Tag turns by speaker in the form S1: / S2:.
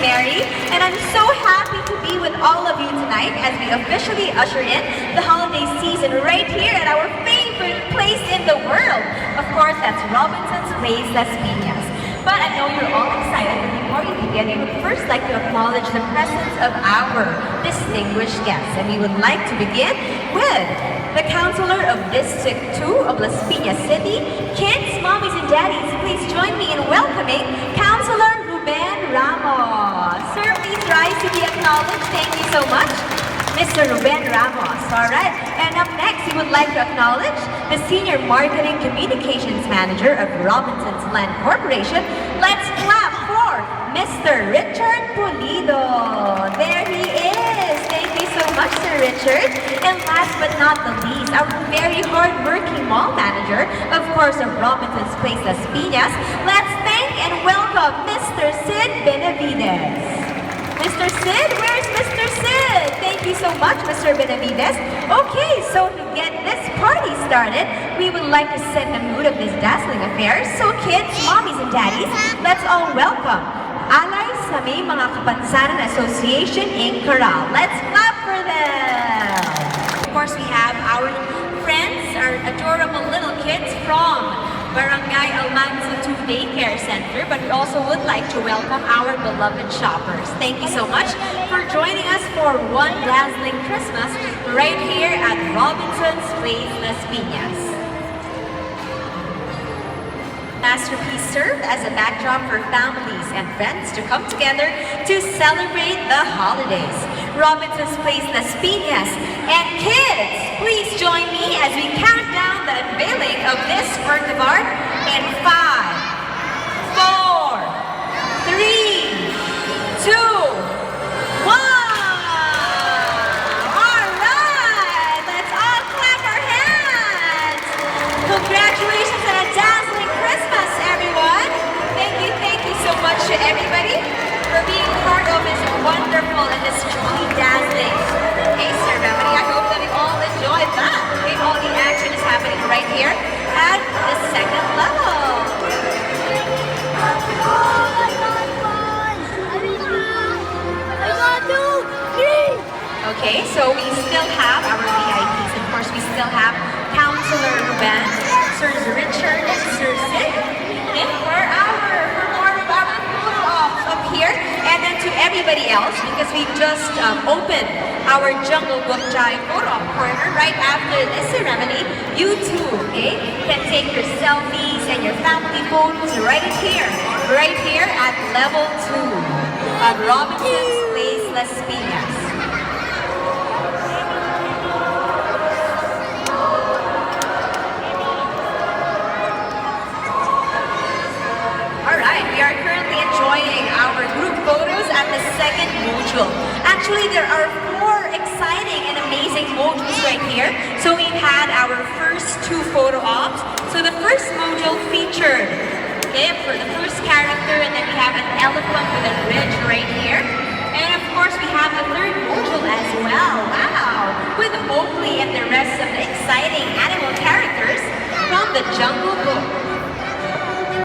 S1: Mary, and I'm so happy to be with all of you tonight as we officially usher in the holiday season right here at our favorite place in the world. Of course, that's Robinson's Place Las Piñas. But I know you're all excited, but before we begin, we would first like to acknowledge the presence of our distinguished guests. And we would like to begin with the Councilor of District 2 of Las Piñas City. Kids, mommies, and daddies, please join me in welcoming Councilor Ruben Ramos. Sir, please rise to be acknowledged. Thank you so much. Mr. Ruben Ramos. Alright, and up next, we would like to acknowledge the Senior Marketing Communications Manager of Robinson's Land Corporation. Let's clap for Mr. Richard Pulido. There he is. Thank you so much, Sir Richard. And last but not the least, our very hard-working mall manager, of course, of Robinson's Place Las Piñas. Let's thank and welcome Mr. Sid Benavides. Mr. Sid, where's Mr. Sid? Thank you so much, Mr. Benavides. Okay, so to get this party started, we would like to set the mood of this dazzling affair. So kids, mommies, and daddies, let's all welcome Alay sa May Mga Kapansanan Association in Coral. Let's clap for them! Of course, we have our friends, our adorable little kids from Barangay Almanzo 2 Daycare Center, but we also would like to welcome our beloved shoppers. Thank you so much for joining us for one dazzling Christmas right here at Robinson's Place Las Piñas. Masterpiece served as a backdrop for families and friends to come together to celebrate the holidays. Robinson's Place Las Piñas. And kids, please join me as we count down the unveiling of this work of art in 5, 4, 3, 2, 1. Alright, let's all clap our hands. Congratulations on a dazzling Christmas, everyone. Thank you so much to everybody for being part of this wonderful and this truly dazzling ceremony. I hope that we all enjoyed that. Okay, all the action is happening right here at the second level. Okay, so we still have our VIPs. Of course, we still have Councilor Ruben, Sir Richard, and Sir Sid. Okay, for more of our photo ops up here. And then to everybody else, because we just opened our Jungle Book Jive photo op corner right after this ceremony, you too, okay, can take your selfies and your family photos right here at level 2 of Robinson's Place Las Piñas. Alright, we are currently enjoying our group photos at the second module. Actually, there are 4 exciting and amazing modules right here. So we've had our first 2 photo ops. So the first module featured, okay, for the first character, and then we have an elephant with a ridge right here. And of course, we have the third module as well. Wow! With Mowgli and the rest of the exciting animal characters from the Jungle